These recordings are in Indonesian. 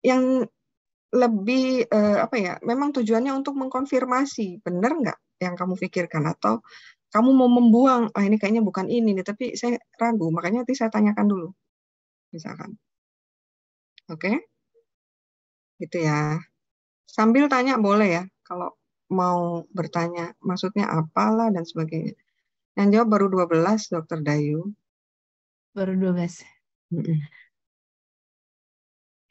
yang lebih apa ya? Memang tujuannya untuk mengkonfirmasi benar nggak yang kamu pikirkan atau kamu mau membuang, ah ini kayaknya bukan ini nih, tapi saya ragu, makanya nanti saya tanyakan dulu, misalkan. Oke, gitu ya. Sambil tanya boleh ya, kalau mau bertanya maksudnya apalah dan sebagainya. Yang jawab baru 12, Dokter Dayu. Baru 12. Mm-mm.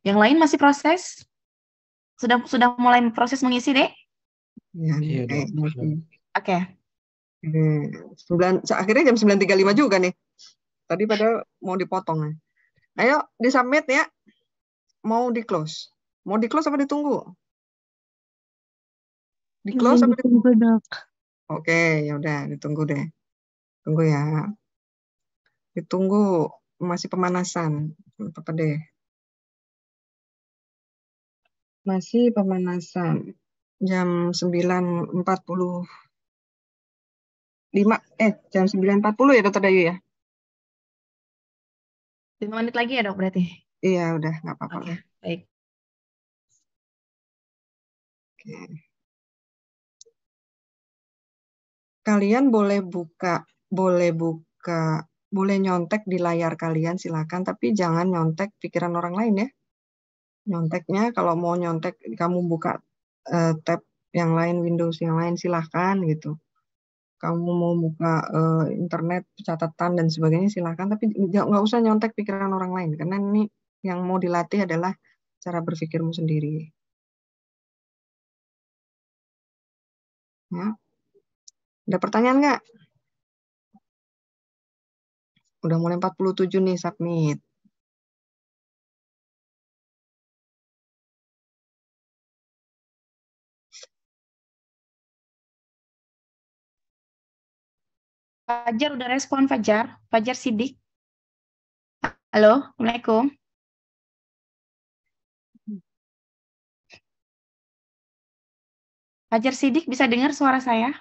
Yang lain masih proses? Sudah mulai proses mengisi, Dek? Ya, nih, Iya dok. kayaknya sih. Oke. Akhirnya jam 9.35 juga nih. Tadi padahal mau dipotong. Ayo, disubmit ya. Mau di close. Mau di close apa ditunggu? Di close Izin apa ditunggu? ditunggu, Dok. Oke, ya udah ditunggu deh. Tunggu ya. Ditunggu masih pemanasan. Apa deh? Masih pemanasan. Jam 9.45. Jam 9.40 ya, Dokter Dayu ya? 5 menit lagi ya, Dok, berarti? Iya, udah nggak apa-apa lah. Oke, baik. Oke. Kalian boleh buka, boleh nyontek di layar kalian silakan, tapi jangan nyontek pikiran orang lain ya. Nyonteknya kalau mau nyontek kamu buka tab yang lain, Windows yang lain silahkan gitu. Kamu mau buka internet, catatan dan sebagainya silahkan, tapi nggak usah nyontek pikiran orang lain karena ini yang mau dilatih adalah cara berpikirmu sendiri. Ya. Ada pertanyaan nggak? Udah mulai 47 nih submit. Fajar udah respon, Fajar. Fajar Sidik. Halo, Assalamualaikum. Fajar Sidik bisa dengar suara saya?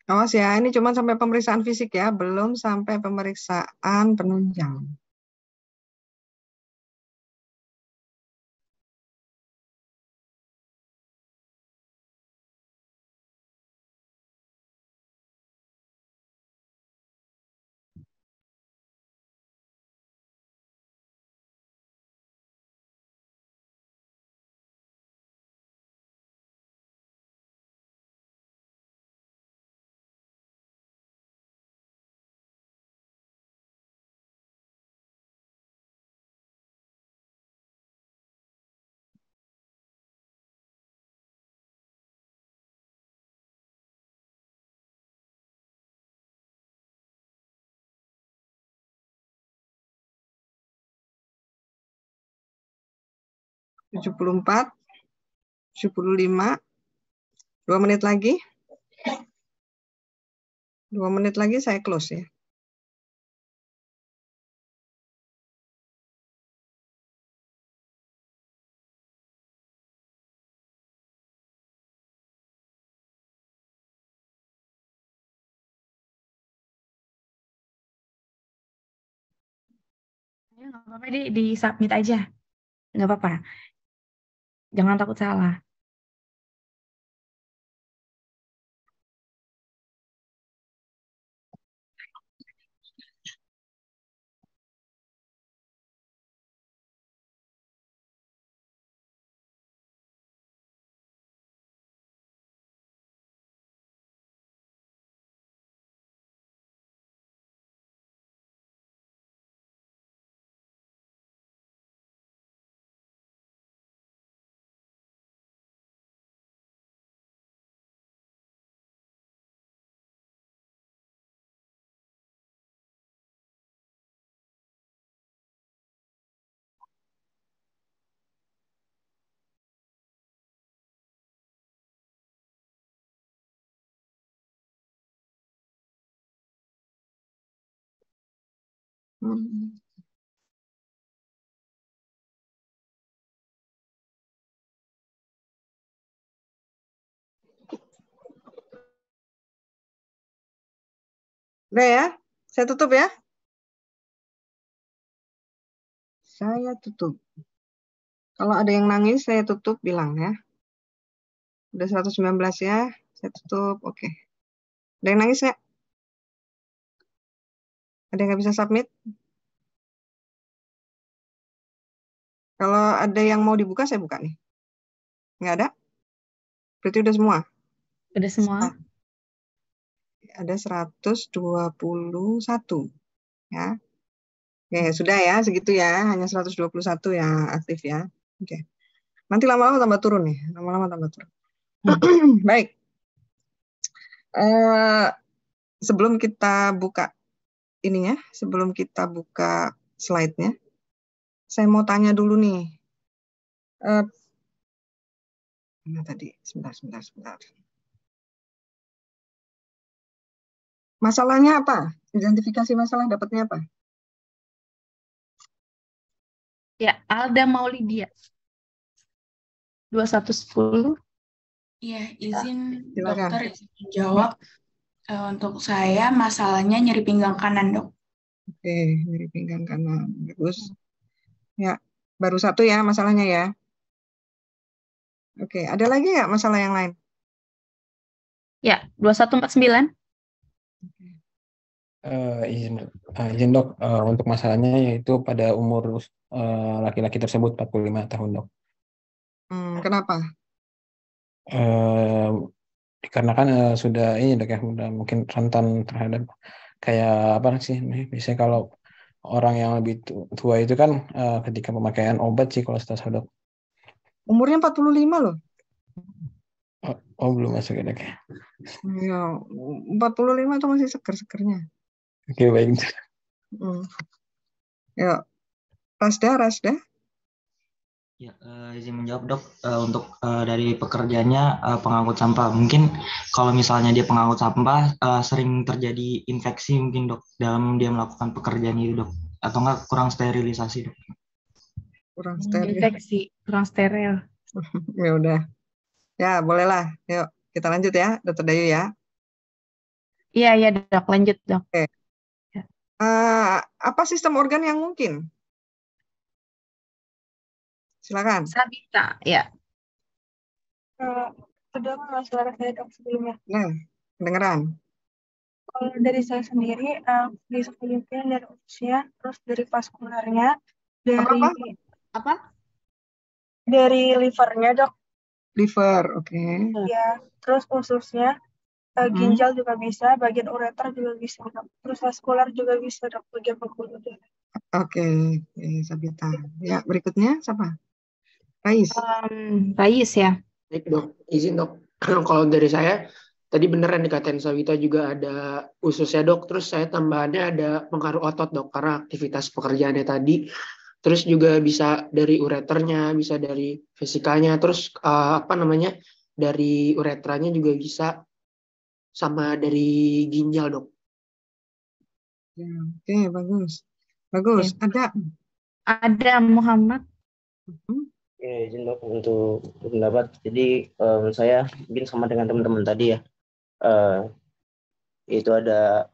Awas ya, ini cuma sampai pemeriksaan fisik ya, belum sampai pemeriksaan penunjang. Tujuh puluh empat, 75, 2 menit lagi. 2 menit lagi saya close ya. Ya, nggak apa-apa, di submit aja. Nggak apa-apa. Jangan takut salah. Hmm. Udah ya, saya tutup ya. Saya tutup. Kalau ada yang nangis, saya tutup, bilang ya. Udah 119 ya, saya tutup. Oke. Ada yang nangis nggak? Ada yang nggak bisa submit? Kalau ada yang mau dibuka, saya buka nih. Nggak ada? Berarti udah semua? Udah semua? Ada 121 ya. Ya, sudah ya, segitu ya. Hanya 121 yang aktif ya. Oke. Nanti lama-lama tambah turun nih. Lama-lama tambah turun. Baik. Sebelum kita buka ininya, sebelum kita buka slide-nya, saya mau tanya dulu nih. Mana tadi? Sebentar. Masalahnya apa? Identifikasi masalah dapatnya apa? Ya, Alda Maulidia. 2110. Iya, izin Silakan. dokter izin menjawab. Untuk saya masalahnya nyeri pinggang kanan, dok. Oke, nyeri pinggang kanan. Bagus. Ya, baru satu ya masalahnya ya. Oke, ada lagi nggak masalah yang lain? Ya, 2149. Izin dok, untuk masalahnya yaitu pada umur laki-laki tersebut 45 tahun dok. Kenapa? Dikarenakan sudah ini dok ya, sudah mungkin rentan terhadap kayak apa sih, biasanya kalau orang yang lebih tua itu kan ketika pemakaian obat sih kalau setahu saya dok. Umurnya 45 loh. Oh belum masuk ya dok ya. Ya, 45 itu masih seger-segernya. Oke baik. Ya, Rasda. Ya, izin menjawab dok, untuk dari pekerjaannya pengangkut sampah. Mungkin kalau misalnya dia pengangkut sampah sering terjadi infeksi mungkin dok dalam dia melakukan pekerjaan itu dok, atau enggak kurang sterilisasi dok. Kurang steril. Infeksi, kurang steril. Ya udah. Ya, bolehlah. Yuk, kita lanjut ya, Dokter Dayu ya. Iya dok, lanjut dok. Oke. Ya. Apa sistem organ yang mungkin? Silakan. Sabita, ya. Sudah mas suara saya dok sebelumnya. Nah, kedengeran. Kalau dari saya sendiri, disebutnya dari usia, terus dari vaskularnya, dari Apa? Dari livernya dok. Liver, oke. Ya, terus ususnya, ginjal juga bisa, bagian ureter juga bisa dok. Terus vaskular juga bisa dok, bagian pembuluh darah. Oke, Sabita. Ya, berikutnya siapa? Rais. Rais ya. Baik dok, izin dok. Kalau dari saya, tadi beneran dikatain Sabita juga ada ususnya dok. Terus saya tambahannya ada pengaruh otot dok, karena aktivitas pekerjaannya tadi. Terus juga bisa dari ureternya, bisa dari vesikanya. Terus dari uretranya juga bisa, sama dari ginjal dok. Ya, oke, bagus. Bagus. Ada Muhammad. Ya, izin dok untuk pendapat. Jadi menurut saya mungkin sama dengan teman-teman tadi ya. Itu ada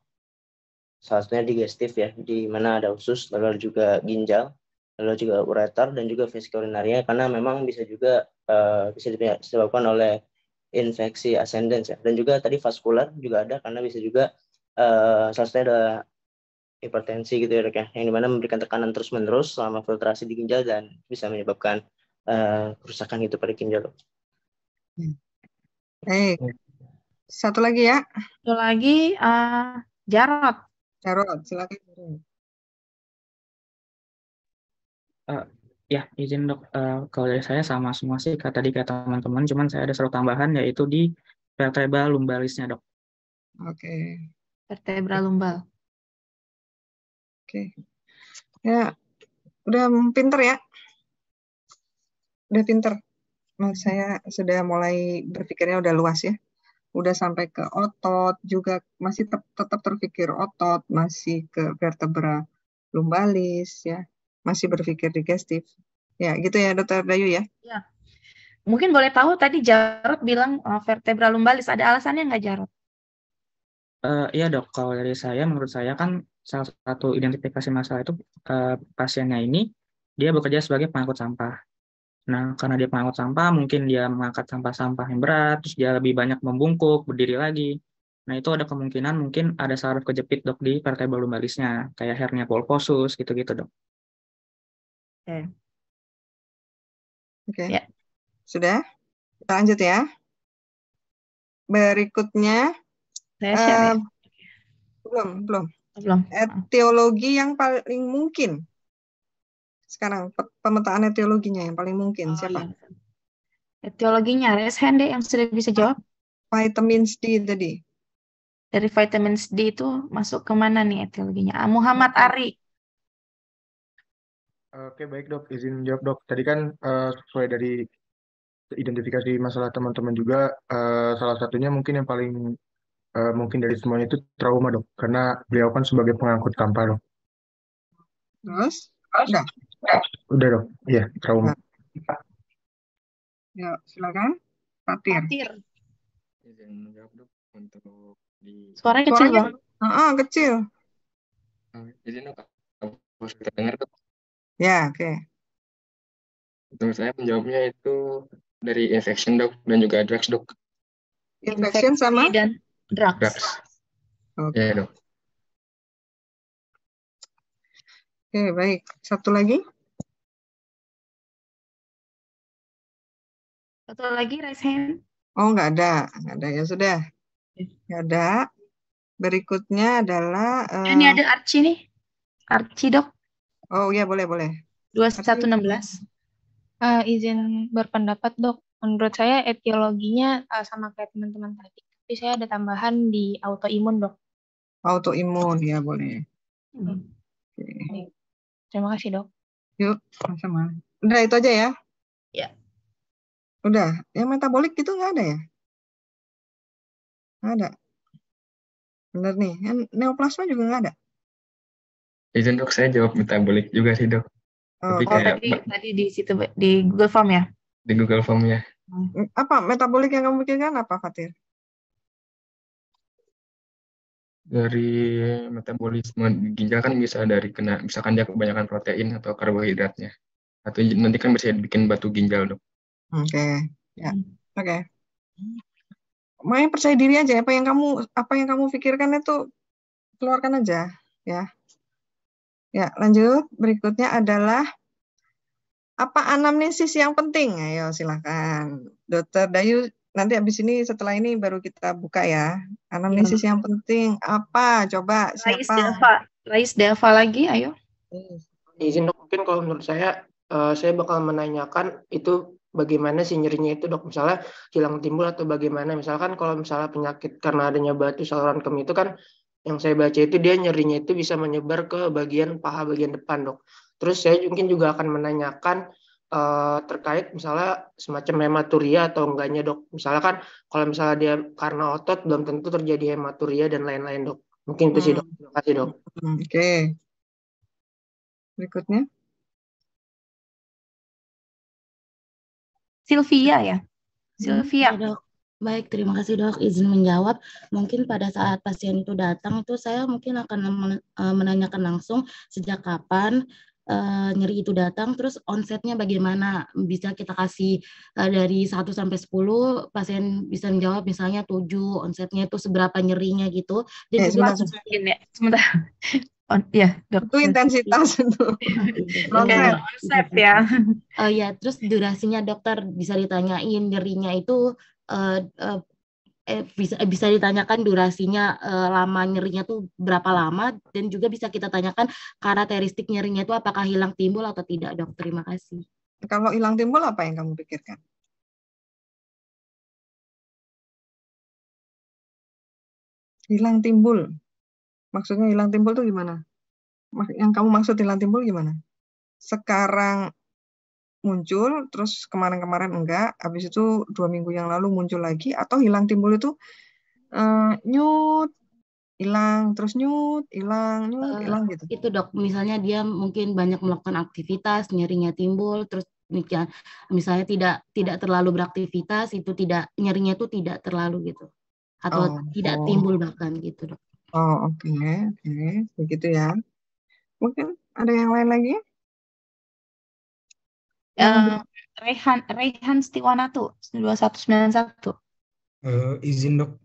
salah satunya digestif ya, di mana ada usus, lalu juga ginjal, lalu juga ureter dan juga vesika urinaria, karena memang bisa juga bisa disebabkan oleh infeksi ascendens ya. Dan juga tadi vaskular juga ada, karena bisa juga salah satunya ada hipertensi gitu ya dok ya, yang dimana memberikan tekanan terus-menerus selama filtrasi di ginjal dan bisa menyebabkan kerusakan itu pada ginjal dok. Baik. Satu lagi ya. Satu lagi Jarot. Jarot, silakan. Ya, izin dok. Kalau dari saya sama semua sih tadi kata teman-teman, cuman saya ada satu tambahan yaitu di vertebra lumbalisnya dok. Oke. Vertebra lumbal. Oke. Ya, udah pinter ya. Udah pinter. Saya sudah mulai berpikirnya udah luas ya. Udah sampai ke otot juga, masih tetap terpikir otot, masih ke vertebra lumbalis ya. Masih berpikir digestif. Ya, gitu ya Dokter Dayu ya. Ya. Mungkin boleh tahu tadi Jarod bilang vertebra lumbalis. Ada alasannya nggak Jarod? Iya dok, kalau dari saya, menurut saya kan salah satu identifikasi masalah itu pasiennya ini dia bekerja sebagai pengangkut sampah. Nah, karena dia pengangkut sampah, mungkin dia mengangkat sampah-sampah yang berat, terus dia lebih banyak membungkuk, berdiri lagi. Nah, itu ada kemungkinan mungkin ada saraf kejepit dok di vertebra lumbalisnya, kayak hernia pulposus gitu-gitu dok. Oke. Oke. Ya. Sudah? Kita lanjut ya. Berikutnya, Saya share ya? belum. Belum. Etiologi yang paling mungkin. Sekarang pemetaan etiologinya yang paling mungkin siapa? Iya. Etiologinya, raise hand deh yang sudah bisa jawab. Vitamin D tadi. Dari vitamin D itu masuk ke mana nih etiologinya? Muhammad Ari. Oke, baik dok, izin jawab dok. Tadi kan sesuai dari identifikasi masalah teman-teman juga, salah satunya mungkin yang paling mungkin dari semuanya itu trauma dok, karena beliau kan sebagai pengangkut sampah dok. Terus? Udah. Udah dok, iya trauma. Ya, silakan. Fatir. Izin menjawab dok untuk di Suaranya kecil banget. Kecil. izin dok, harus kita dengar dok. Ya, oke. Untuk saya menjawabnya itu dari infection dok dan juga drugs dok. Infection sama dan drugs. Oke. Ya dok. Oke, baik. Satu lagi. Satu lagi raise hand. Oh, nggak ada. Ya sudah. Nggak ada. Berikutnya adalah Ini ada Archie nih. Archie dok. Oh ya, boleh. 2116. Izin berpendapat dok. Menurut saya etiologinya sama kayak teman-teman tadi. Tapi saya ada tambahan di autoimun dok. Autoimun, ya boleh. Oke. Terima kasih dok. Yuk, sama-sama. Udah itu aja ya? Ya. Udah. Yang metabolik itu nggak ada ya? Nggak ada. Bener nih. Yang neoplasma juga nggak ada. Izin dok, saya jawab metabolik juga sih dok. Tapi kayak tadi di situ di Google Form ya? Di Google Form ya. Apa metabolik yang kamu pikirkan apa, Fatir? Dari metabolisme ginjal kan bisa dari misalkan dia kebanyakan protein atau karbohidratnya. Atau nanti kan bisa bikin batu ginjal dok. Oke. Ya. Oke. Main percaya diri aja. Apa yang kamu pikirkan itu keluarkan aja, ya. Ya, lanjut. Berikutnya adalah apa anamnesis yang penting? Ayo, silakan. Dokter Dayu, nanti habis ini, setelah ini baru kita buka ya. Anamnesis yang penting apa? Coba, siapa? Rais Delva lagi, ayo. Izin dok, mungkin kalau menurut saya bakal menanyakan itu bagaimana sih nyerinya itu dok. Misalnya hilang timbul atau bagaimana. Misalkan kalau misalnya penyakit karena adanya batu saluran kemih itu kan, yang saya baca itu dia nyerinya itu bisa menyebar ke bagian paha bagian depan dok. Terus saya mungkin juga akan menanyakan terkait misalnya semacam hematuria atau enggaknya dok. Misalnya kan kalau misalnya dia karena otot belum tentu terjadi hematuria dan lain-lain dok. Mungkin itu sih dok. Terima kasih dok. Oke. Berikutnya. Sylvia ya. Sylvia. Dok. Baik, terima kasih dok. Izin menjawab. Mungkin pada saat pasien itu datang itu saya mungkin akan menanyakan langsung sejak kapan nyeri itu datang, terus onsetnya bagaimana. Bisa kita kasih dari 1 sampai 10, pasien bisa menjawab misalnya 7, onsetnya itu seberapa nyerinya gitu. Dan juga sebentar. Ya, dok. Itu intensitas itu. Onset ya. Ya, terus durasinya dokter bisa ditanyain nyerinya itu bisa ditanyakan durasinya, lama nyerinya tuh berapa lama, dan juga bisa kita tanyakan karakteristik nyerinya itu apakah hilang timbul atau tidak dok. Terima kasih. Kalau hilang timbul apa yang kamu pikirkan? Hilang timbul. Maksudnya hilang timbul itu gimana? Yang kamu maksud hilang timbul gimana? Sekarang muncul, terus kemarin-kemarin enggak, habis itu 2 minggu yang lalu muncul lagi, atau hilang timbul itu nyut, hilang, terus nyut, hilang, nyut, hilang gitu. Itu dok, misalnya dia mungkin banyak melakukan aktivitas, nyerinya timbul, terus misalnya tidak terlalu beraktivitas, itu tidak nyerinya itu tidak terlalu gitu, atau tidak timbul bahkan gitu dok. Oh oke, begitu ya. Mungkin ada yang lain lagi? Raihan Stiwanatu 2191. Izin dok,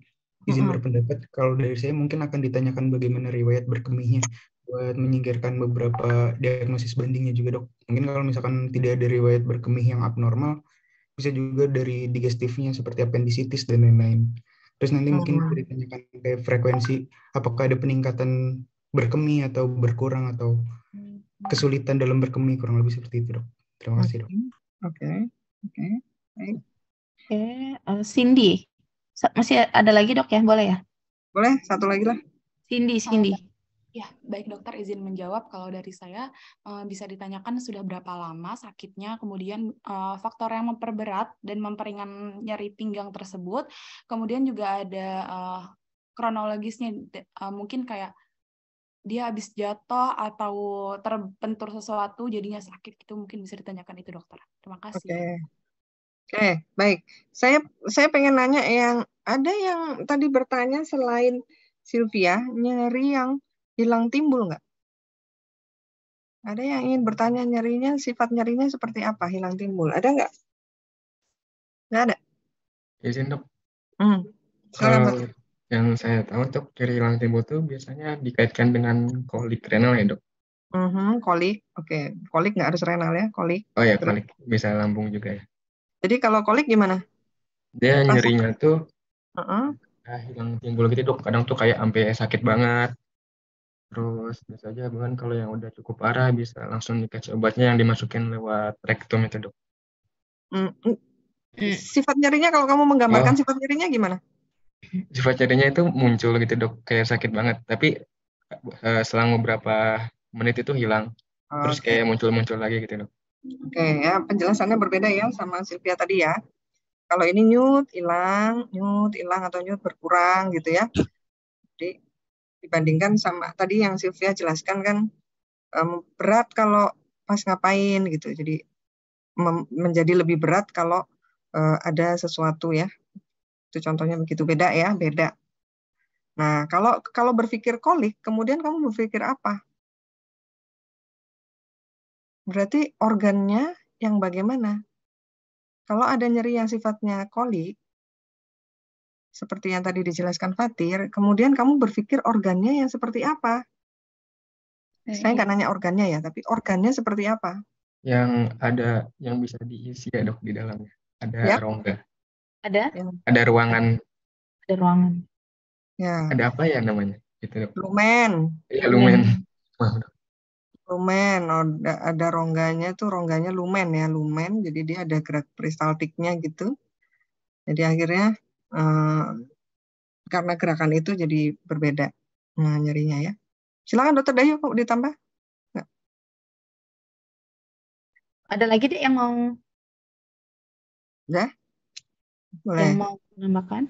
izin berpendapat. Kalau dari saya mungkin akan ditanyakan bagaimana riwayat berkemihnya buat menyingkirkan beberapa diagnosis bandingnya juga dok. Mungkin kalau misalkan tidak ada riwayat berkemih yang abnormal, bisa juga dari digestifnya seperti appendicitis dan lain-lain. Terus nanti mungkin bisa ditanyakan kayak frekuensi, apakah ada peningkatan berkemih atau berkurang atau kesulitan dalam berkemih, kurang lebih seperti itu dok. Terima kasih dok. Oke. Baik. Cindy. Masih ada lagi dok ya? Boleh ya? Boleh, satu lagi lah. Cindy. Ya, baik dokter, izin menjawab. Kalau dari saya bisa ditanyakan sudah berapa lama sakitnya, kemudian faktor yang memperberat dan memperingan nyeri pinggang tersebut, kemudian juga ada kronologisnya, mungkin kayak dia habis jatuh atau terbentur sesuatu jadinya sakit, gitu mungkin bisa ditanyakan itu dokter. Terima kasih. Oke, baik. Saya pengen nanya ada yang tadi bertanya selain Sylvia, nyeri yang hilang timbul nggak? Ada yang ingin bertanya sifat nyerinya seperti apa, hilang timbul? Ada nggak? Nggak ada? Izin dok. Silakan, Pak. Yang saya tahu dok, nyeri hilang timbul itu biasanya dikaitkan dengan kolik renal ya dok. Kolik, oke. Kolik nggak harus renal ya, kolik. Oh ya, kolik bisa lambung juga ya. Jadi kalau kolik gimana? Dia nyerinya tuh hilang timbul gitu dok. Kadang tuh kayak sampai sakit banget. Terus biasa aja bahkan kalau yang udah cukup parah bisa langsung dikasih obatnya yang dimasukin lewat rektum itu dok. Sifat nyerinya kalau kamu menggambarkan sifat nyerinya gimana? Sifat nyerinya itu muncul gitu dok, kayak sakit banget. Tapi selang beberapa menit itu hilang. Terus kayak muncul-muncul lagi gitu dok. Oke, ya penjelasannya berbeda ya sama Sylvia tadi ya. Kalau ini nyut hilang atau nyut berkurang gitu ya. Jadi dibandingkan sama tadi yang Sylvia jelaskan kan berat kalau pas ngapain gitu. Jadi menjadi lebih berat kalau ada sesuatu ya. Itu contohnya begitu, beda ya, beda. Nah, kalau berpikir kolik, kemudian kamu berpikir apa? Berarti organnya yang bagaimana? Kalau ada nyeri yang sifatnya kolik, seperti yang tadi dijelaskan Fatir, kemudian kamu berpikir organnya yang seperti apa? Saya nggak nanya organnya ya, tapi organnya seperti apa? Yang ada yang bisa diisi ya dok di dalamnya. Ada rongga. Ada ruangan. Ada ruangan. Ya. Ada apa ya namanya? Gitu dok. Lumen. Iya, lumen. Lumen, ada rongganya tuh, rongganya lumen ya, lumen. Jadi dia ada gerak peristaltiknya gitu. Jadi akhirnya karena gerakan itu jadi berbeda nyerinya ya. Silakan Dokter Dayu, kok ditambah? Nggak? Ada lagi deh yang mau? Udah? Boleh. Yang mau menambahkan?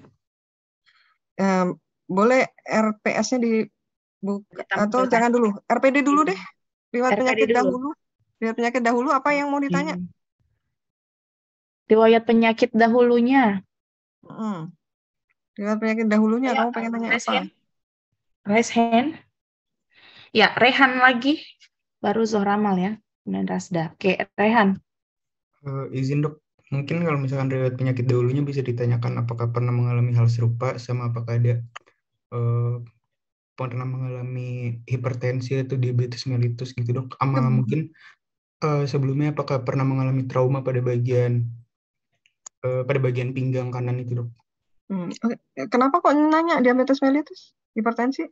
Boleh RPS-nya dibuka atau jangan dulu? RPD dulu deh. Riwayat penyakit dahulu. Riwayat penyakit dahulu apa yang mau ditanya? Riwayat penyakit dahulunya. Riwayat penyakit dahulunya, kamu pengen nanya apa? Raise hand. Ya, Rehan lagi. Baru Zohramal ya. Kemudian Rasda. Oke, Rehan. Izin dok, mungkin kalau misalkan riwayat penyakit dahulunya bisa ditanyakan apakah pernah mengalami hal serupa, sama apakah ada pernah mengalami hipertensi atau diabetes mellitus gitu dok. Mungkin sebelumnya apakah pernah mengalami trauma pada bagian pinggang kanan itu dok. Kenapa kok nanya diabetes mellitus? Hipertensi?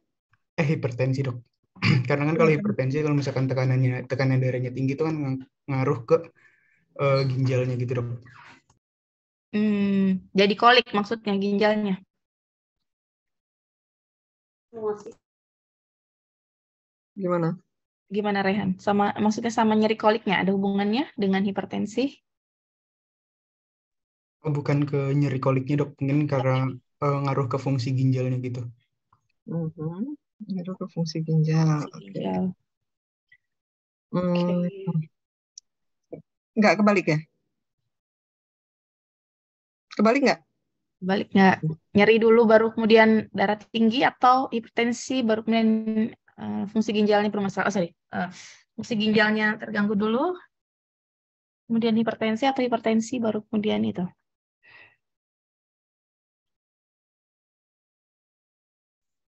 Hipertensi dok. Karena kan kalau hipertensi, kalau misalkan tekanan darahnya tinggi itu kan ngaruh ke ginjalnya gitu dok. Jadi kolik maksudnya ginjalnya. Gimana Rehan? Maksudnya sama nyeri koliknya ada hubungannya dengan hipertensi? Bukan ke nyeri koliknya dok, mungkin karena ngaruh ke fungsi ginjalnya gitu. Ngaruh ke fungsi ginjal. Oke. Ginjal. Nggak kebalik ya? Kebalik nggak? Balik nggak? Nyeri dulu baru kemudian darah tinggi atau hipertensi baru kemudian fungsi ginjalnya bermasalah. Fungsi ginjalnya terganggu dulu, kemudian hipertensi atau hipertensi baru kemudian itu.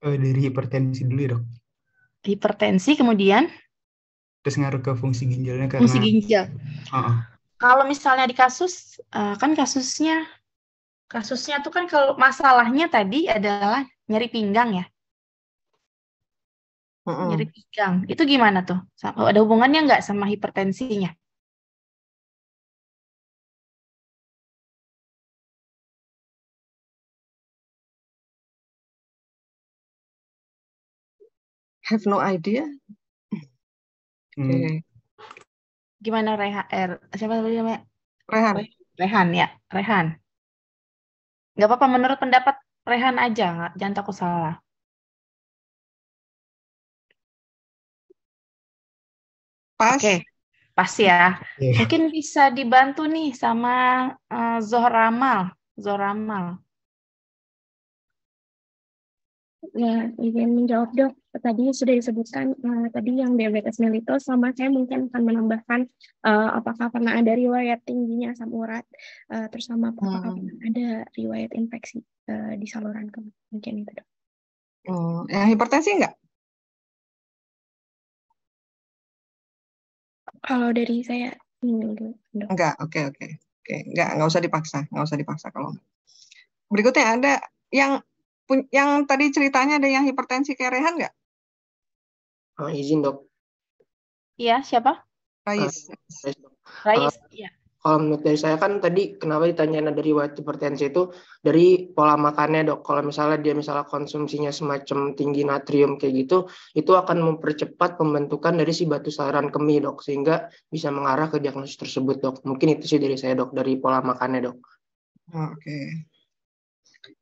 Dari hipertensi dulu ya, Dok. Hipertensi kemudian Terus ngaruh ke fungsi ginjalnya karena fungsi ginjal. Kalau misalnya di kasus kan kasusnya tuh kan kalau masalahnya tadi adalah nyeri pinggang ya. Nyeri pinggang. Itu gimana tuh? Ada hubungannya nggak sama hipertensinya? Have no idea. Oke. Gimana siapa tadi namanya? Rehan. Rehan ya, Rehan. Nggak apa-apa, menurut pendapat Rehan aja, jangan takut salah. Pas. Oke, pas ya. Mungkin bisa dibantu nih sama Zohramal. Ya, izin menjawab dok. Tadi sudah disebutkan tadi yang diabetes mellitus, sama saya mungkin akan menambahkan apakah pernah ada riwayat tingginya asam urat, terus sama apakah pernah ada riwayat infeksi di saluran kemih, mungkin itu dok. Yang hipertensi enggak? Kalau dari saya dulu. Enggak, oke. Enggak usah dipaksa kalau. Berikutnya ada yang tadi ceritanya ada yang hipertensi kayak Rehan nggak? Izin dok. Iya, siapa? Rais. Iya. Kalau menurut dari saya kan tadi kenapa ditanyain ada riwayat hipertensi itu dari pola makannya dok. Kalau misalnya dia konsumsinya semacam tinggi natrium kayak gitu, itu akan mempercepat pembentukan dari si batu saluran kemih dok, sehingga bisa mengarah ke diagnosis tersebut dok. Mungkin itu sih dari saya dok, dari pola makannya dok. Oke.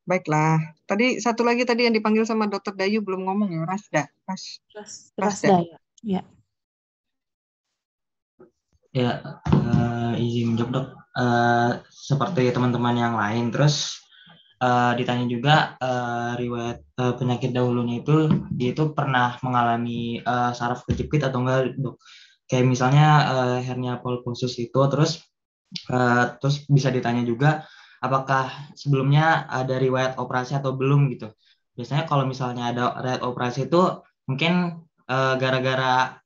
Baiklah. Tadi satu lagi tadi yang dipanggil sama Dokter Dayu belum ngomong ya, Rasda. Rasda ya. Ya, izin menjawab dok. Seperti teman-teman yang lain, terus ditanya juga riwayat penyakit dahulunya itu dia itu pernah mengalami saraf kejepit atau enggak dok? Kayak misalnya hernia polposus itu, terus bisa ditanya juga apakah sebelumnya ada riwayat operasi atau belum gitu. Biasanya kalau misalnya ada riwayat operasi itu mungkin gara-gara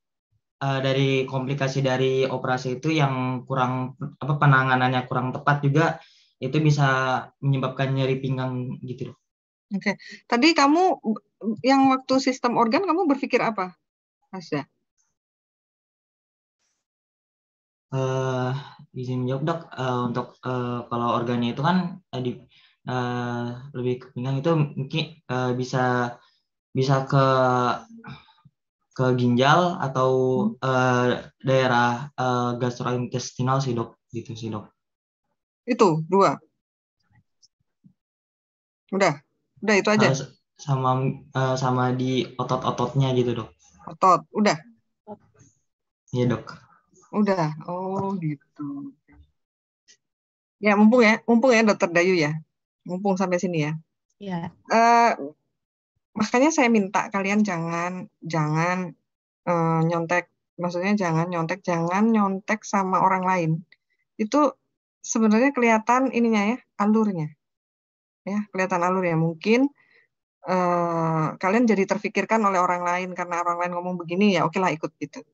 dari komplikasi dari operasi itu yang kurang penanganannya kurang tepat juga, itu bisa menyebabkan nyeri pinggang gitu. Oke. Tadi kamu yang waktu sistem organ kamu berpikir apa, Rasda? Izin menjawab dok, untuk kalau organnya itu kan lebih ke pinggang itu mungkin bisa ke ginjal atau daerah gastrointestinal sih dok, gitu sih dok. Itu 2. Udah itu aja. Sama di otot-ototnya gitu dok. Otot, udah. Iya dok. Udah, oh gitu. Ya mumpung ya Dokter Dayu ya, mumpung sampai sini ya. Iya. Makanya saya minta kalian jangan nyontek, maksudnya jangan nyontek sama orang lain. Itu sebenarnya kelihatan ininya ya, alurnya. Ya, kelihatan alurnya. Mungkin kalian jadi terfikirkan oleh orang lain karena orang lain ngomong begini ya, oke lah ikut gitu.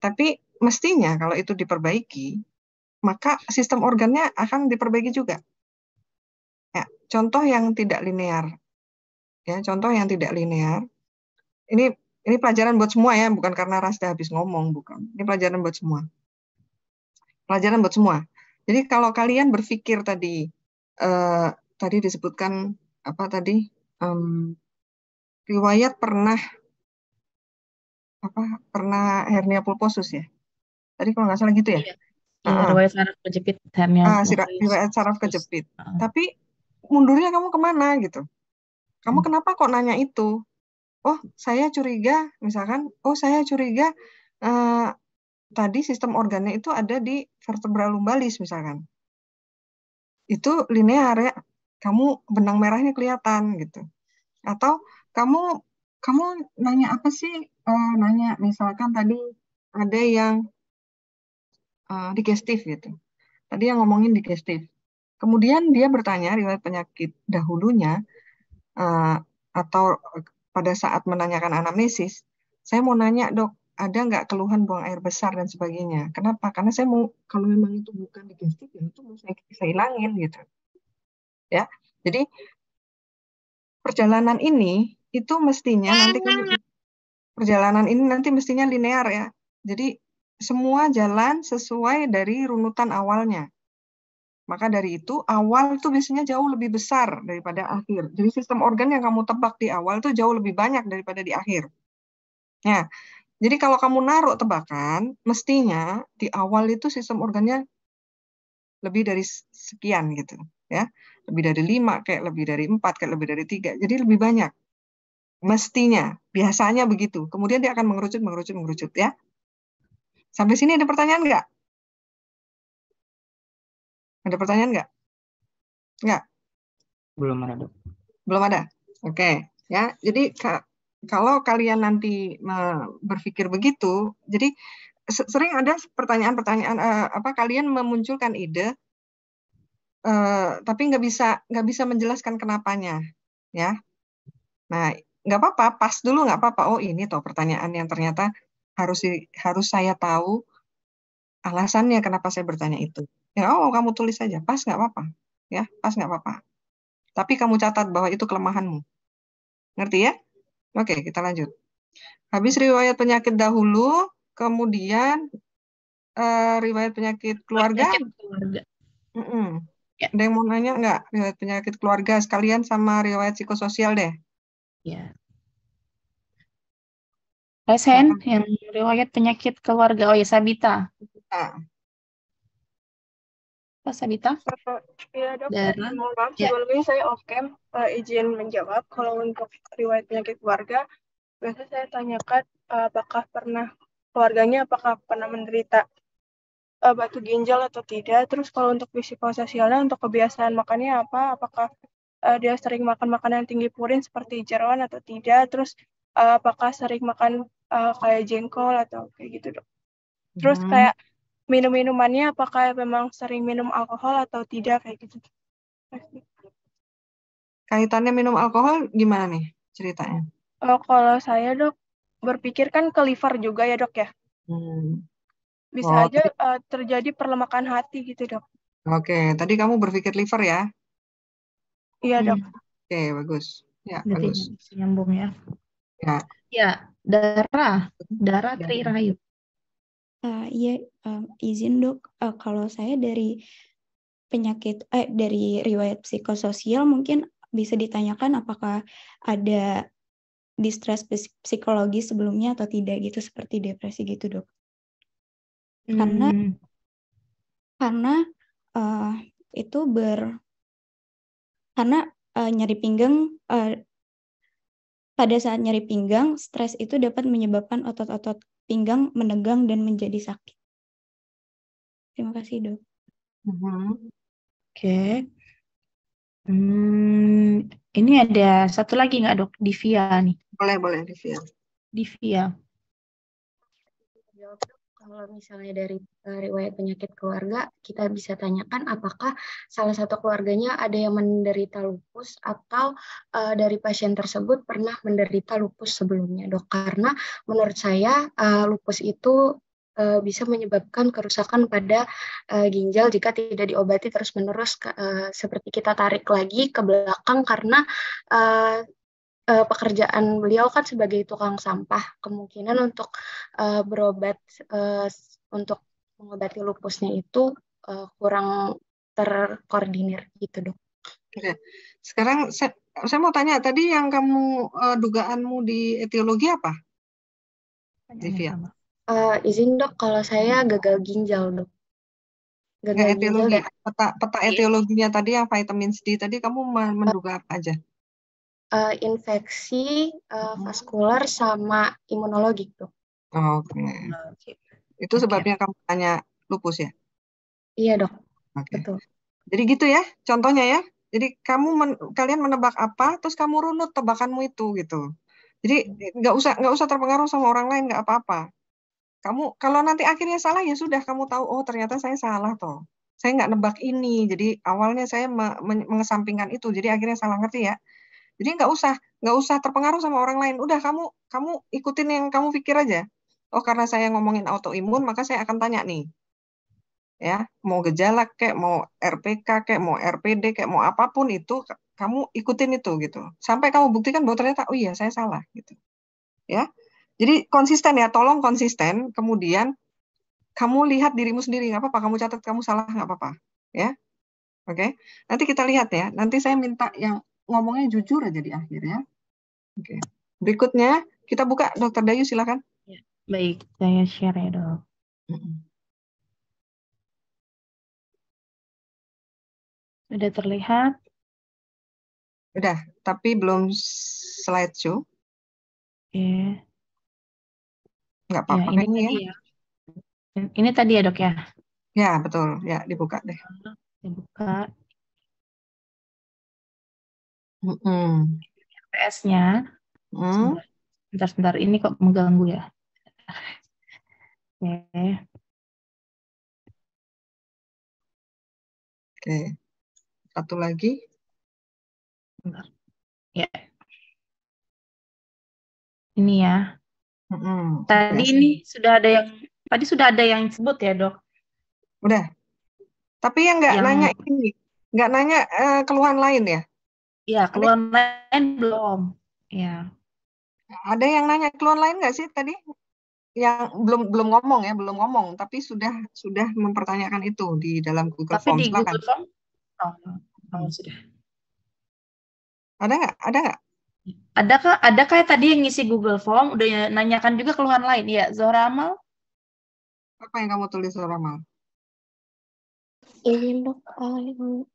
Tapi mestinya kalau itu diperbaiki, maka sistem organnya akan diperbaiki juga. Ya, contoh yang tidak linear. Ya, contoh yang tidak linear. Ini pelajaran buat semua ya, bukan karena Rasda habis ngomong, bukan. Ini pelajaran buat semua. Pelajaran buat semua. Jadi kalau kalian berpikir tadi disebutkan apa tadi? Riwayat pernah hernia pulposus ya. Tadi kalau nggak salah gitu ya. Iya, riwayat saraf kejepit hernia. Riwayat saraf kejepit. Tapi mundurnya kamu kemana gitu? Kamu kenapa kok nanya itu? oh saya curiga, misalkan, oh saya curiga tadi sistem organnya itu ada di vertebra lumbalis misalkan. Itu linear ya, kamu benang merahnya kelihatan gitu. Atau kamu nanya apa sih? Nanya misalkan tadi ada yang digestif gitu. Tadi yang ngomongin digestif. Kemudian dia bertanya riwayat penyakit dahulunya atau pada saat menanyakan anamnesis, saya mau nanya dok, ada nggak keluhan buang air besar dan sebagainya? Kenapa? Karena saya mau, kalau memang itu bukan digestif, ya itu mau saya hilangin gitu. Ya, jadi perjalanan ini itu mestinya nanti kan perjalanan ini nanti mestinya linear ya. Jadi semua jalan sesuai dari runutan awalnya. Maka dari itu awal itu biasanya jauh lebih besar daripada akhir. Jadi sistem organ yang kamu tebak di awal itu jauh lebih banyak daripada di akhir. Nah, jadi kalau kamu naruh tebakan, mestinya di awal itu sistem organnya lebih dari sekian gitu, ya, lebih dari 5, kayak lebih dari 4, kayak lebih dari 3. Jadi lebih banyak. Mestinya, biasanya begitu. Kemudian dia akan mengerucut ya. Sampai sini ada pertanyaan nggak? Ada pertanyaan nggak? Nggak? Belum ada, Dok. Belum ada. Oke, ya. Jadi kalau kalian nanti berpikir begitu, jadi sering ada pertanyaan-pertanyaan kalian memunculkan ide, tapi nggak bisa menjelaskan kenapanya, ya. Nah, nggak apa-apa, pas dulu nggak apa-apa. Oh ini toh pertanyaan yang ternyata harus saya tahu alasannya kenapa saya bertanya itu. Ya, kamu tulis saja, pas nggak apa-apa, ya, pas nggak apa-apa. Tapi kamu catat bahwa itu kelemahanmu. Ngerti ya? Oke, kita lanjut. Habis riwayat penyakit dahulu, kemudian riwayat penyakit keluarga. Ya. Ada yang mau nanya nggak riwayat penyakit keluarga sekalian sama riwayat psikososial deh? Ya. Resen yang riwayat penyakit keluarga. Oh ya, Sabita. Pak Sabita? Iya dok, Darah. mohon maaf Ya. sebelumnya saya off-cam izin menjawab. Kalau untuk riwayat penyakit keluarga, biasanya saya tanyakan apakah keluarganya pernah menderita batu ginjal atau tidak. Terus kalau untuk psikososialnya, untuk kebiasaan makannya apa? Apakah dia sering makan makanan tinggi purin seperti jeroan atau tidak? Terus apakah sering makan kayak jengkol atau kayak gitu dok? Terus kayak minum-minumannya apakah memang sering minum alkohol atau tidak kayak gitu? Kaitannya minum alkohol gimana nih ceritanya? Kalau saya dok berpikir kan ke liver juga ya dok ya. Bisa aja terjadi perlemakan hati gitu dok. Oke, tadi kamu berpikir liver ya? Iya dok. Oke, bagus. Ya, berarti bagus. Nyambung ya. Ya. Ya, darah Tri Rahayu. Iya, izin dok, kalau saya dari dari riwayat psikososial mungkin bisa ditanyakan apakah ada distress psikologi sebelumnya atau tidak gitu, seperti depresi gitu dok. Karena itu nyeri pinggang, pada saat nyeri pinggang, stres itu dapat menyebabkan otot-otot pinggang menegang dan menjadi sakit. Terima kasih dok. Oke. Ini ada satu lagi nggak dok? Divia nih. Boleh Divia. Divia. Kalau misalnya dari riwayat penyakit keluarga, kita bisa tanyakan apakah salah satu keluarganya ada yang menderita lupus atau dari pasien tersebut pernah menderita lupus sebelumnya, dok. Karena menurut saya lupus itu bisa menyebabkan kerusakan pada ginjal jika tidak diobati terus-menerus, seperti kita tarik lagi ke belakang karena pekerjaan beliau kan sebagai tukang sampah, kemungkinan untuk berobat untuk mengobati lupusnya itu kurang terkoordinir gitu dok. Oke. Sekarang saya mau tanya, tadi yang kamu dugaanmu di etiologi apa? Divia. Izin dok, kalau saya gagal ginjal dok. Gagal ginjal dan peta etiologinya tadi yang vitamin D tadi kamu menduga apa aja? infeksi vaskular sama imunologi, Dok. Oke. Itu sebabnya kamu tanya lupus ya? Iya, Dok. Oke. Betul. Jadi gitu ya, contohnya ya. Jadi kalian menebak apa, terus kamu runut tebakanmu itu gitu. Jadi nggak usah terpengaruh sama orang lain, nggak apa-apa. Kamu kalau nanti akhirnya salah ya sudah, kamu tahu oh ternyata saya salah toh. Saya nggak nebak ini. Jadi awalnya saya mengesampingkan itu. Jadi akhirnya salah, ngerti ya. Jadi nggak usah terpengaruh sama orang lain. Udah kamu ikutin yang kamu pikir aja. Oh karena saya ngomongin autoimun, maka saya akan tanya nih. Ya, mau gejala kayak mau RPK kayak mau RPD kayak mau apapun itu kamu ikutin itu gitu. Sampai kamu buktikan bahwa ternyata oh iya saya salah gitu. Ya. Jadi konsisten ya, tolong konsisten. Kemudian kamu lihat dirimu sendiri, nggak apa-apa. Kamu catat kamu salah nggak apa-apa. Ya, oke. Nanti kita lihat ya. Nanti saya minta yang ngomongnya jujur aja di akhir ya. Oke. Berikutnya kita buka Dokter Dayu silakan. Ya, baik, saya share ya Dok. Sudah terlihat? Udah, tapi belum slideshow. Oke. Nggak apa-apa Ya, ini kan tadi ya? ya. Ini tadi ya Dok ya? Ya, betul. Ya, dibuka deh. Dibuka. Mm-mm. PS-nya. Sebentar. Ini kok mengganggu ya? Oke. Oke. Satu lagi. Bentar. Ya. Ini ya. Tadi ini sudah ada yang sebut ya Dok? Udah. Tapi yang nggak nanya ini, nggak nanya keluhan lain ya? Iya, keluhan lain belum. Ya. Ada yang nanya keluhan lain nggak sih tadi? Yang belum ngomong, tapi sudah mempertanyakan itu di dalam Google Tapi Form. di Silakan. Google Form? Oh, sudah. Ada nggak? Adakah tadi yang ngisi Google Form udah nanyakan juga keluhan lain? Ya, Zohra Amal. Apa yang kamu tulis, Zohra Amal? Ini Dok,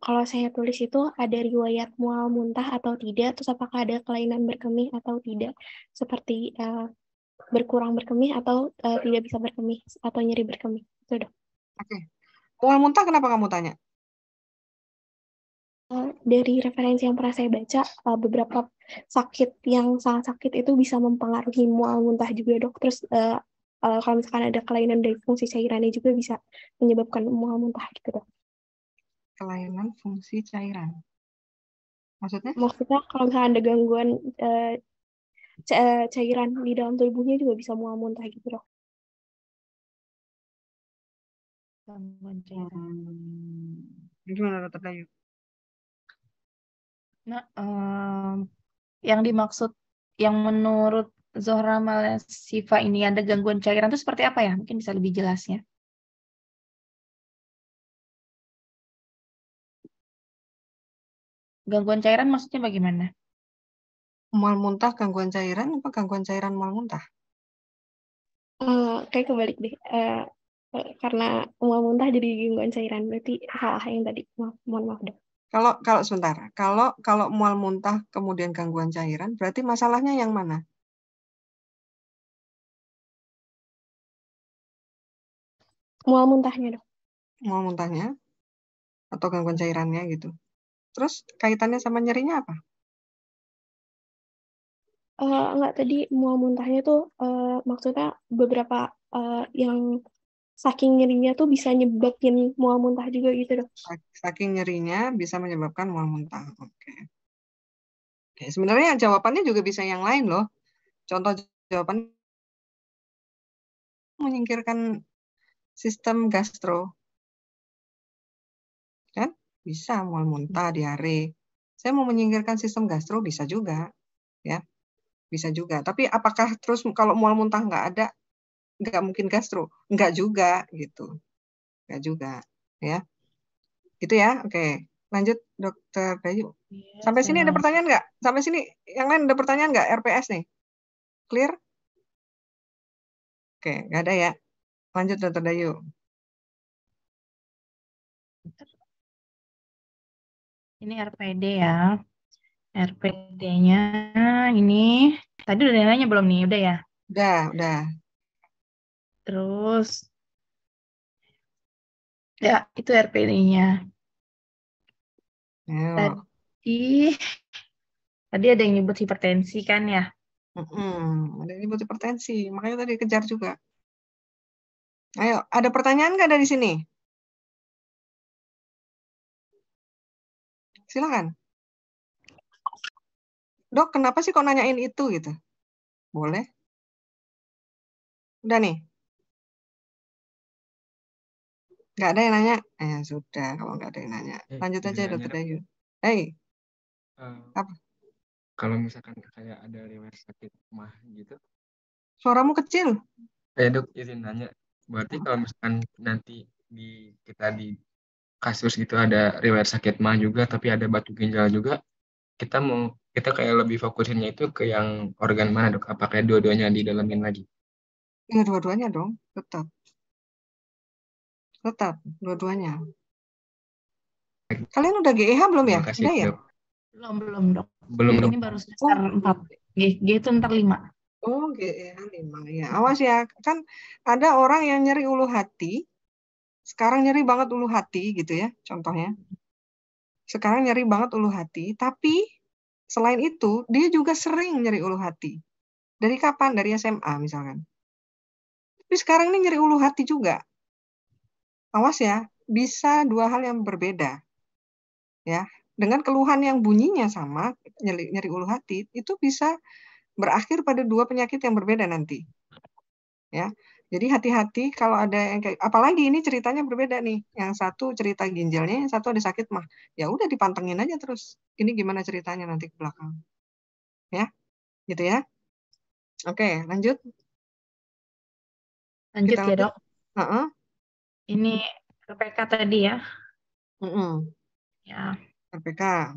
kalau saya tulis itu ada riwayat mual muntah atau tidak, terus apakah ada kelainan berkemih atau tidak, seperti berkurang berkemih atau tidak bisa berkemih atau nyeri berkemih, itu Dok. Oke. Mual muntah kenapa kamu tanya? Dari referensi yang pernah saya baca, beberapa sakit yang sangat sakit itu bisa mempengaruhi mual muntah juga Dok. Terus kalau misalkan ada kelainan dari fungsi cairannya juga bisa menyebabkan mual muntah gitu Dok. Kelainan fungsi cairan. Maksudnya kalau misalkan ada gangguan cairan di dalam tubuhnya juga bisa mual muntah gitu Dok. Gangguan cairan. Gimana Dokter Dayu? Nah, yang dimaksud, yang menurut Zohra Amal Sifa ini ada gangguan cairan itu seperti apa ya? Mungkin bisa lebih jelasnya. Gangguan cairan maksudnya bagaimana? Mual muntah gangguan cairan apa gangguan cairan mual muntah? Kayak kebalik deh. Karena mual muntah jadi gangguan cairan, berarti salah yang tadi. Mohon maaf Dok. Kalau sebentar, kalau mual muntah kemudian gangguan cairan, berarti masalahnya yang mana? Mual muntahnya Dok. Mual muntahnya atau gangguan cairannya gitu. Terus kaitannya sama nyerinya apa? Enggak, tadi mual muntahnya tuh maksudnya beberapa yang saking nyerinya tuh bisa nyebabin mual muntah juga gitu Dok. Saking nyerinya bisa menyebabkan mual muntah. Oke. Sebenarnya jawabannya juga bisa yang lain loh. Contoh jawaban menyingkirkan sistem gastro. Kan? Bisa mual muntah, diare. Saya mau menyingkirkan sistem gastro bisa juga. Ya. Bisa juga. Tapi apakah terus kalau mual muntah nggak mungkin gastro? Nggak juga gitu. Nggak juga. Ya. Gitu ya. Oke. Lanjut Dokter Dayu. Sampai sini ada pertanyaan nggak? Sampai sini yang lain ada pertanyaan nggak? RPS nih. Clear? Oke, nggak ada ya. Lanjut Dokter Dayu. Ini RPD ya. RPD-nya ini tadi udah nanya belum nih? Udah ya? Udah. Terus ya itu RPD-nya. Ayo. Tadi ada yang nyebut hipertensi kan ya? Ada yang nyebut hipertensi, makanya tadi kejar juga. Ayo, ada pertanyaan nggak dari sini? Silakan. Dok, kenapa sih kok nanyain itu gitu? Boleh? Udah nih? Nggak ada yang nanya? Sudah, kalau nggak ada yang nanya. Lanjut aja, nanya, Dokter Dok. Dayu. Hey, apa? Kalau misalkan kayak ada riwayat sakit mah gitu, Suaramu kecil. Dok izin nanya, berarti kalau misalkan nanti kita di kasus gitu ada riwayat sakit mah juga, tapi ada batu ginjal juga, kita kayak lebih fokusinnya itu ke yang organ mana, Dok? Apakah dua-duanya didalamin lagi? Ya, dua-duanya dong, tetap. Tetap, dua-duanya. Kalian udah GEH belum ya? Terima kasih, Udah ya? Dok. Belum, Dok. Belum, Dok. Ini baru semester 4. G itu ntar 5. Oh, GEH 5 ya. Awas ya, kan ada orang yang nyeri ulu hati. Sekarang nyeri banget ulu hati gitu ya, contohnya. Sekarang nyeri banget ulu hati, tapi selain itu dia juga sering nyeri ulu hati. Dari kapan? Dari SMA misalkan. Tapi sekarang ini nyeri ulu hati juga. Awas ya, bisa dua hal yang berbeda. Ya, dengan keluhan yang bunyinya sama, nyeri ulu hati, itu bisa berakhir pada dua penyakit yang berbeda nanti. Ya. Jadi hati-hati kalau ada yang kayak, apalagi ini ceritanya berbeda nih. Yang satu cerita ginjalnya, yang satu ada sakit mah. Ya udah dipantengin aja terus. Ini gimana ceritanya nanti ke belakang. Ya. Gitu ya. Oke, lanjut. Lanjut Kita ya, Dok. Ini RPK tadi ya. Ya. RPK.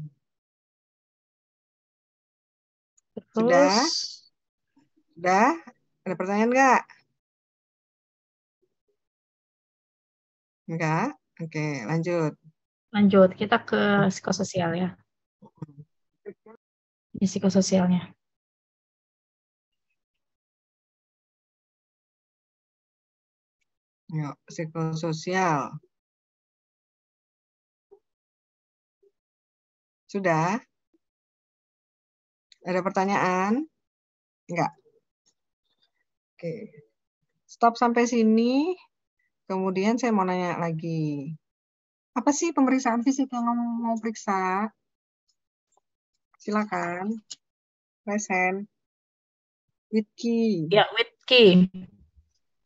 Terus. Sudah? Ada pertanyaan nggak? Enggak? Oke, lanjut. Lanjut, kita ke psikososial ya. Ini psikososialnya. Yuk, psikososial. Sudah? Ada pertanyaan? Enggak? Oke. Stop sampai sini. Kemudian saya mau nanya lagi. Apa sih pemeriksaan fisik yang mau periksa? Silakan. Present. Witki. Ya, Witki.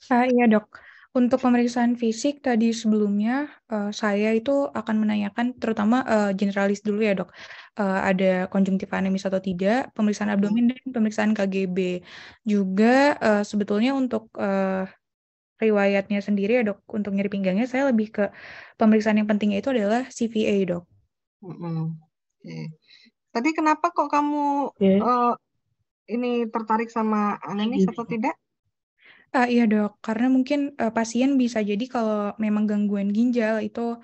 Iya dok, untuk pemeriksaan fisik tadi sebelumnya saya itu akan menanyakan terutama generalis dulu ya dok. Ada konjungtif anemis atau tidak, pemeriksaan abdomen dan pemeriksaan KGB. Juga sebetulnya untuk riwayatnya sendiri ya dok, untuk nyeri pinggangnya saya lebih ke pemeriksaan yang pentingnya itu adalah CVA dok. Tadi kenapa kok kamu ini tertarik sama anemis atau tidak? Iya dok, karena mungkin pasien bisa jadi kalau memang gangguan ginjal itu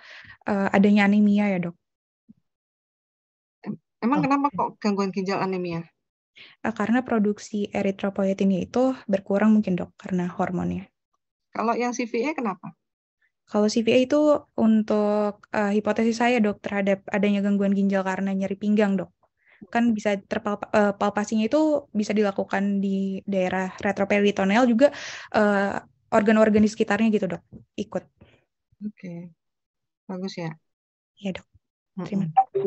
adanya anemia ya dok. Emang kenapa kok gangguan ginjal anemia? Karena produksi eritropoietinnya itu berkurang mungkin dok, karena hormonnya. Kalau yang CVA kenapa? Kalau CVA itu untuk hipotesis saya dok terhadap adanya gangguan ginjal karena nyeri pinggang dok. Kan bisa palpasinya itu bisa dilakukan di daerah retroperitoneal juga organ-organ di sekitarnya gitu dok ikut. Oke, bagus ya. Iya dok. Terima kasih.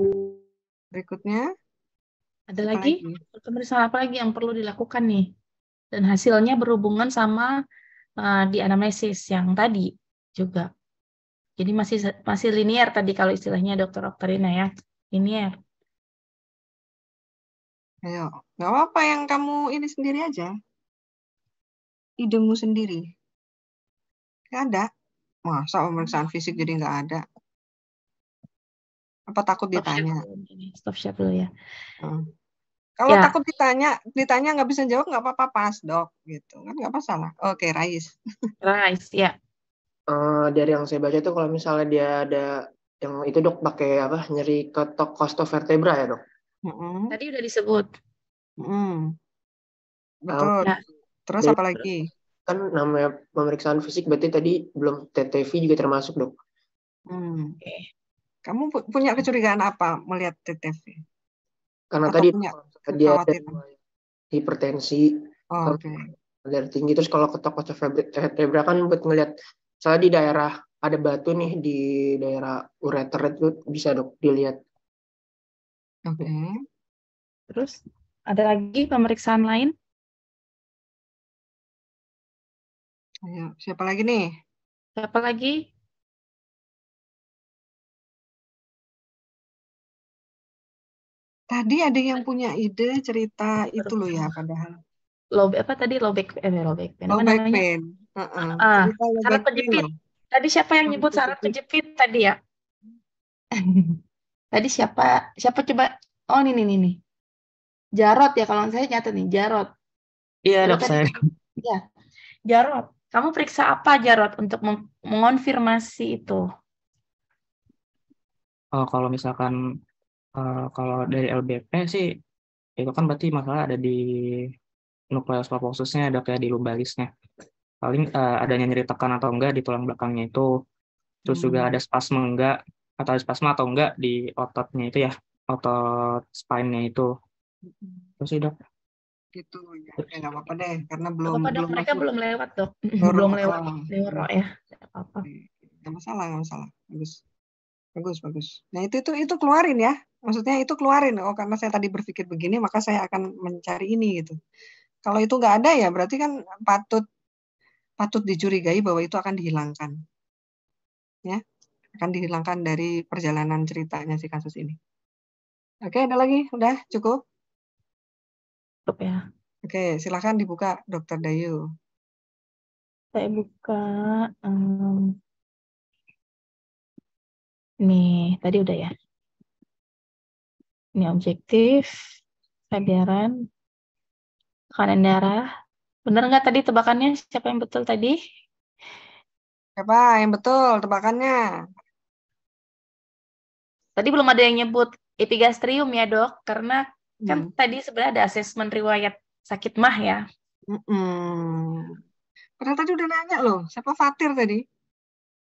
Berikutnya ada lagi pemeriksaan apa lagi yang perlu dilakukan nih? Dan hasilnya berhubungan sama di anamnesis yang tadi juga. Jadi masih linear tadi kalau istilahnya Dokter Oktarina ya, linear. Ayo, nggak apa-apa yang kamu ini sendiri aja. Idemu sendiri. Nggak ada. Masa pemeriksaan fisik jadi nggak ada? Apa takut ditanya? Stop share dulu ya. Kalau takut ditanya nggak bisa jawab nggak apa-apa pas dok, gitu kan nggak masalah. Oke, Rais. Rais, ya. Dari yang saya baca itu kalau misalnya dia ada yang itu dok pakai apa nyeri ke costovertebra ya dok. Mm-mm. Tadi udah disebut. Mm. Betul. Ya. Terus apa lagi? Kan namanya pemeriksaan fisik berarti tadi belum TTV juga termasuk, Dok. Kamu punya kecurigaan apa melihat TTV? Karena Atau tadi punya dia ada kekhawatiran? hipertensi, Oke. darah tinggi, terus kalau ketok vertebra kan buat ngelihat, soalnya di daerah ada batu nih di daerah ureter itu bisa, Dok, dilihat. Oke. Terus ada lagi pemeriksaan lain? Ayo, siapa lagi nih? Siapa lagi? Tadi ada yang punya ide cerita itu loh ya, padahal. Low back pain. Low Apa back namanya? pain. Cerita low Saraf back pain kejepit. loh. Tadi siapa yang nyebut saraf kejepit tadi ya? Tadi siapa coba? Oh, ini. Jarot ya, kalau saya nyatet nih, Jarot. Iya, Dok, Tadi, saya. ya, Jarot. Kamu periksa apa, Jarot, untuk mengonfirmasi itu? Kalau misalkan kalau dari LBP sih itu kan berarti masalah ada di nukleus pulposusnya, ada kayak di lumbalisnya. Paling adanya nyeri tekan atau enggak di tulang belakangnya itu. Terus juga ada spasme enggak atau spasme atau enggak di ototnya itu ya, otot spine-nya itu. Terus sih, Dok. Gitu ya. Oke, nggak apa-apa deh, karena Gak belum apa-apa, Dok. Mereka masuk belum lewat, Dok. neuro. Belum lewat neuro ya. Gak apa-apa. Nggak masalah. Bagus. Nah, itu keluarin ya. Maksudnya itu keluarin. Oh, karena saya tadi berpikir begini, maka saya akan mencari ini gitu. Kalau itu nggak ada ya berarti kan patut dicurigai bahwa itu akan dihilangkan. Ya, akan dihilangkan dari perjalanan ceritanya si kasus ini. Oke, ada lagi? Udah cukup? Cukup ya. Oke, silakan dibuka, Dr. Dayu. Saya buka. Nih, tadi udah ya. Ini objektif, kesadaran, tekanan darah. Bener nggak tadi tebakannya? Siapa yang betul tadi? Siapa yang betul tebakannya? Tadi belum ada yang nyebut epigastrium ya, Dok, karena kan tadi sebenarnya ada asesmen riwayat sakit mah ya. Padahal tadi udah nanya loh, siapa Fatir tadi?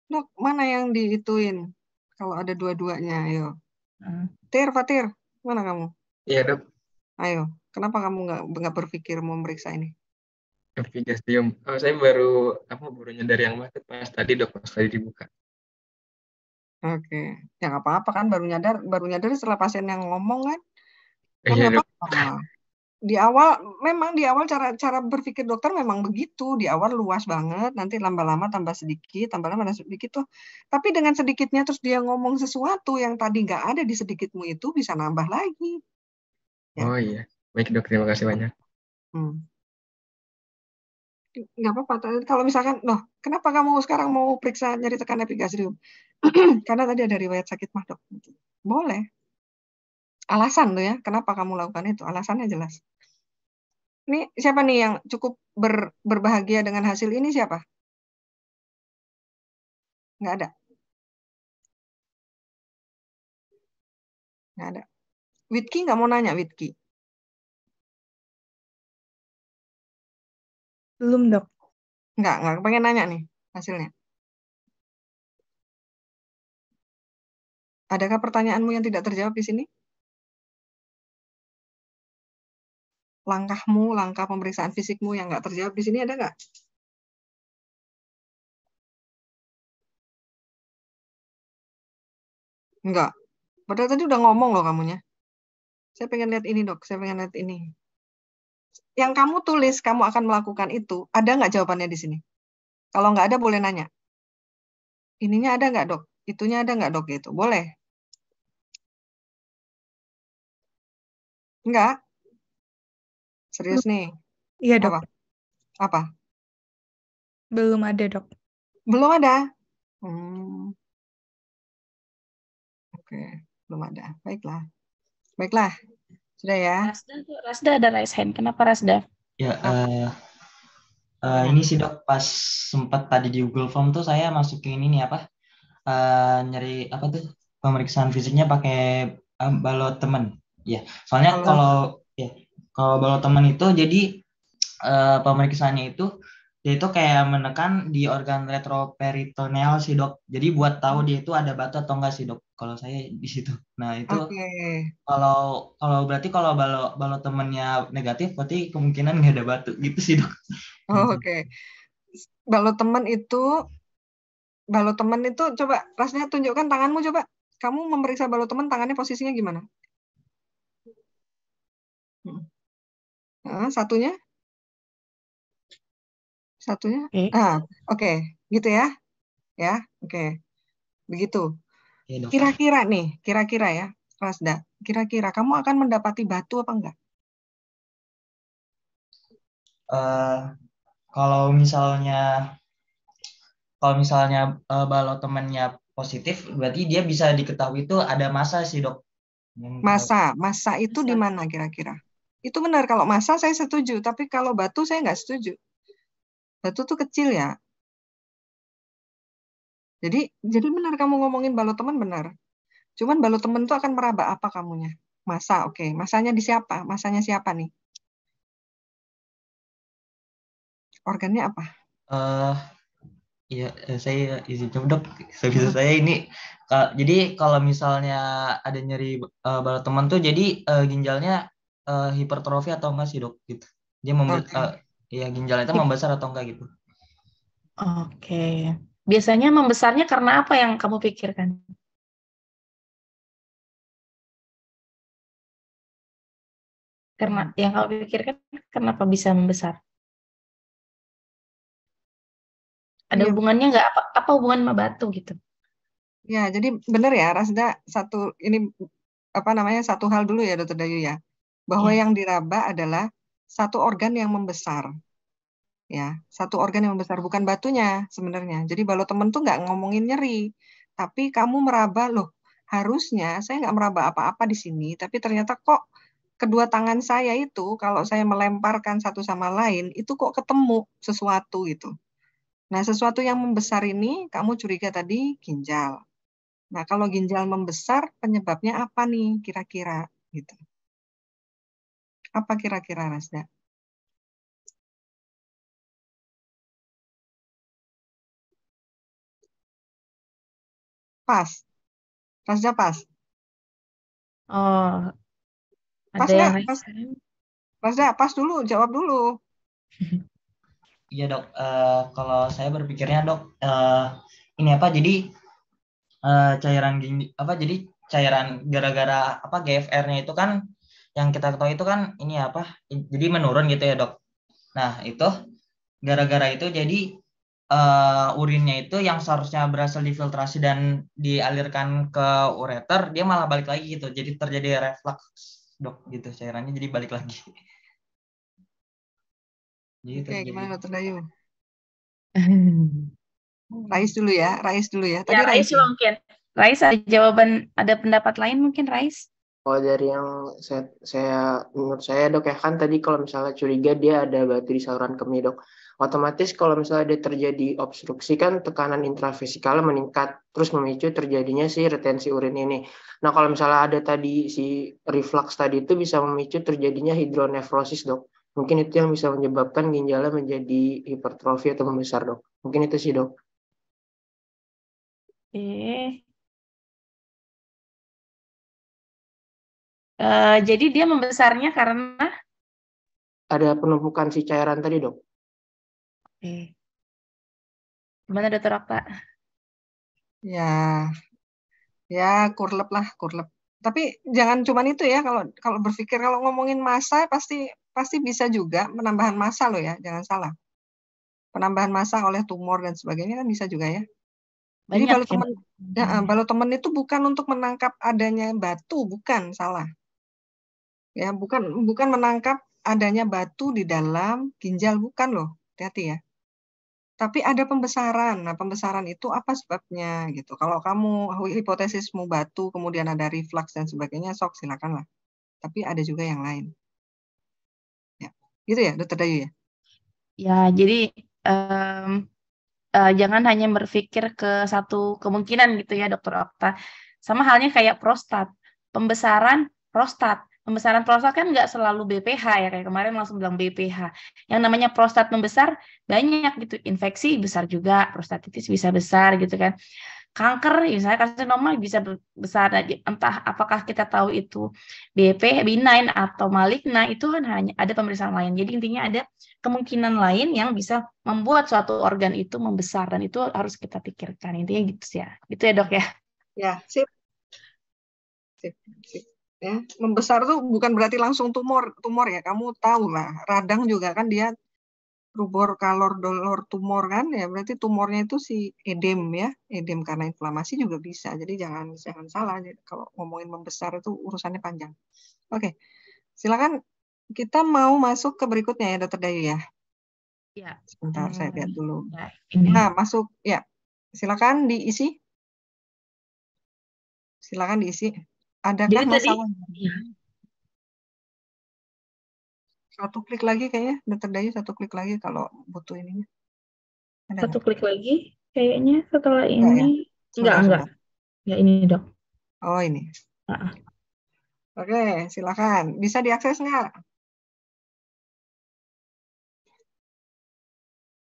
Dok, mana yang diituin? Kalau ada dua-duanya, ayo. Fatir, mana kamu? Iya, Dok. Ayo, kenapa kamu nggak berpikir mau memeriksa ini? Epigastrium. Saya baru nyadar yang macet pas tadi, Dok, pas tadi dibuka. Oke, ya nggak apa-apa kan, baru nyadar setelah pasien yang ngomong kan Iya, nggak Dok. apa-apa. Di awal cara berpikir dokter memang begitu, di awal luas banget, nanti lama-lama tambah sedikit tuh. Tapi dengan sedikitnya terus dia ngomong sesuatu yang tadi nggak ada di sedikitmu itu bisa nambah lagi. Ya. Oh iya, baik, Dok, terima kasih banyak. Nggak apa-apa. Kalau misalkan, loh, kenapa kamu sekarang mau periksa nyeri tekan epigastrium? Karena tadi ada riwayat sakit mah, Dok. Boleh. Alasan tuh ya, kenapa kamu lakukan itu? Alasannya jelas. Ini siapa nih yang cukup berbahagia dengan hasil ini siapa? Nggak ada. Nggak ada. Witki nggak mau nanya, Witki? Belum, Dok. Nggak pengen nanya nih hasilnya. Adakah pertanyaanmu yang tidak terjawab di sini? Langkah pemeriksaan fisikmu yang nggak terjawab di sini ada nggak? Nggak. Padahal tadi udah ngomong loh kamunya. Saya pengen lihat ini, Dok. Saya pengen lihat ini. Yang kamu tulis, kamu akan melakukan itu, ada nggak jawabannya di sini? Kalau nggak ada, boleh nanya. Ininya ada nggak, Dok? Itunya ada nggak, Dok? Gitu. Boleh. Enggak? Serius nih? Iya, Dok. Apa? Belum ada, Dok. Belum ada? Oke, belum ada. Baiklah. Sudah ya? Rasda ada raise hand. Kenapa Rasda? Ya, ini sih, Dok, pas sempat tadi di Google Form tuh saya masukin ini nyari pemeriksaan fisiknya pakai balot teman Ya, soalnya kalau balok teman itu jadi pemeriksaannya itu dia itu kayak menekan di organ retroperitoneal sih dok. Jadi buat tahu dia itu ada batu atau enggak sih dok. Kalau saya di situ. Nah itu kalau berarti kalau balok temannya negatif berarti kemungkinan nggak ada batu gitu sih dok. Oke. Balok teman itu coba rasanya tunjukkan tanganmu coba. Kamu memeriksa balok teman tangannya posisinya gimana? Satunya? Oke. Gitu ya. Ya, oke. Begitu. Kira-kira ya, Rasda. Kira-kira kamu akan mendapati batu apa enggak? Kalau misalnya balok temannya positif, berarti dia bisa diketahui itu ada massa sih dok. Massa itu di mana kira-kira? Itu benar, kalau massa saya setuju, tapi kalau batu saya nggak setuju. Batu tuh kecil ya. Jadi benar kamu ngomongin balok teman benar. Cuman balok teman itu akan meraba apa kamunya? Massa, oke. Massanya di siapa? Massanya siapa nih? Organnya apa? Iya, saya izin coba dok. Sebisa saya ini, jadi kalau misalnya ada nyeri balok teman tuh, jadi ginjalnya hipertrofi atau enggak sih dok? Gitu. Dia ginjalnya itu membesar atau enggak gitu? Oke. Biasanya membesarnya karena apa yang kamu pikirkan? Karena yang kamu pikirkan kenapa bisa membesar? Ada hubungannya nggak? Apa hubungan sama batu gitu? Ya, jadi benar ya, Rasda. Satu hal dulu ya, Dr. Dayu ya, bahwa yang diraba adalah satu organ yang membesar. Ya, satu organ yang membesar, bukan batunya sebenarnya. Jadi balok teman tuh nggak ngomongin nyeri, tapi kamu meraba, loh, harusnya saya nggak meraba apa-apa di sini, tapi ternyata kok kedua tangan saya itu kalau saya melemparkan satu sama lain itu kok ketemu sesuatu gitu. Nah, sesuatu yang membesar ini kamu curiga tadi ginjal. Nah, kalau ginjal membesar penyebabnya apa nih kira-kira gitu. Apa kira-kira, Rasda? Pas. Rasda pas. Oh. Pas nggak? Rasda, pas dulu, jawab dulu. Iya dok, kalau saya berpikirnya dok, ini apa? Jadi cairan gara-gara apa GFR-nya itu kan yang kita ketahui itu kan ini apa? Jadi menurun gitu ya dok. Nah itu gara-gara itu jadi urinnya itu yang seharusnya berhasil difiltrasi dan dialirkan ke ureter, dia malah balik lagi gitu. Jadi terjadi reflux dok gitu, cairannya jadi balik lagi. Oke, gimana Dr. Dayu? Rais dulu ya. Tadi ya, Rais mungkin. Rais ada jawaban, ada pendapat lain mungkin Rais? Oh, dari yang menurut saya dok ya, kan tadi kalau misalnya curiga dia ada batu di saluran kemih dok, otomatis kalau misalnya dia terjadi obstruksi kan tekanan intravesikalnya meningkat, terus memicu terjadinya si retensi urin ini. Nah kalau misalnya ada tadi si reflux tadi itu bisa memicu terjadinya hidronefrosis dok. Mungkin itu yang bisa menyebabkan ginjalnya menjadi hipertrofi atau membesar dok. Mungkin itu sih dok. Jadi dia membesarnya karena ada penumpukan si cairan tadi dok. Gimana Dr. Okta? Ya kurlep. Tapi jangan cuma itu ya, kalau berpikir kalau ngomongin massa pasti bisa juga penambahan massa loh ya, jangan salah. Penambahan massa oleh tumor dan sebagainya kan bisa juga ya. Jadi balok teman itu bukan untuk menangkap adanya batu, bukan, salah. Ya, bukan menangkap adanya batu di dalam ginjal, bukan loh. Hati-hati ya. Tapi ada pembesaran. Nah, pembesaran itu apa sebabnya gitu. Kalau kamu hipotesismu batu, kemudian ada reflux dan sebagainya, sok silakanlah. Tapi ada juga yang lain. Ya, gitu ya, Dr. Dayu ya. Ya, jadi jangan hanya berpikir ke satu kemungkinan gitu ya, Dr. Okta. Sama halnya kayak prostat. Pembesaran prostat, pembesaran prostat kan nggak selalu BPH ya, kayak kemarin langsung bilang BPH. Yang namanya prostat membesar banyak gitu, infeksi besar juga, prostatitis bisa besar gitu kan. Kanker, misalnya karsinoma bisa besar, entah apakah kita tahu itu benign atau maligna, itu kan hanya ada pemeriksaan lain. Jadi intinya ada kemungkinan lain yang bisa membuat suatu organ itu membesar, dan itu harus kita pikirkan. Intinya gitu sih ya. Gitu ya dok ya. Ya, sip. Ya, membesar tuh bukan berarti langsung tumor ya. Kamu tahu lah, radang juga kan dia rubor kalor dolor tumor kan ya, berarti tumornya itu si edem ya, edem karena inflamasi juga bisa. Jadi jangan salah, kalau ngomongin membesar itu urusannya panjang. Oke, silakan kita mau masuk ke berikutnya ya Dokter Dayu ya. Iya. Sebentar saya lihat dulu. Ya, ini. Nah, masuk ya. Silakan diisi. Silakan diisi. Adakah masalah? Ya. Satu klik lagi kayaknya, Dokter Dayu, satu klik lagi kalau butuh ininya. Satu klik lagi kayaknya setelah ini. Ya? Enggak. Ya ini dok. Oh ini. Oke, silakan. Bisa diakses nggak?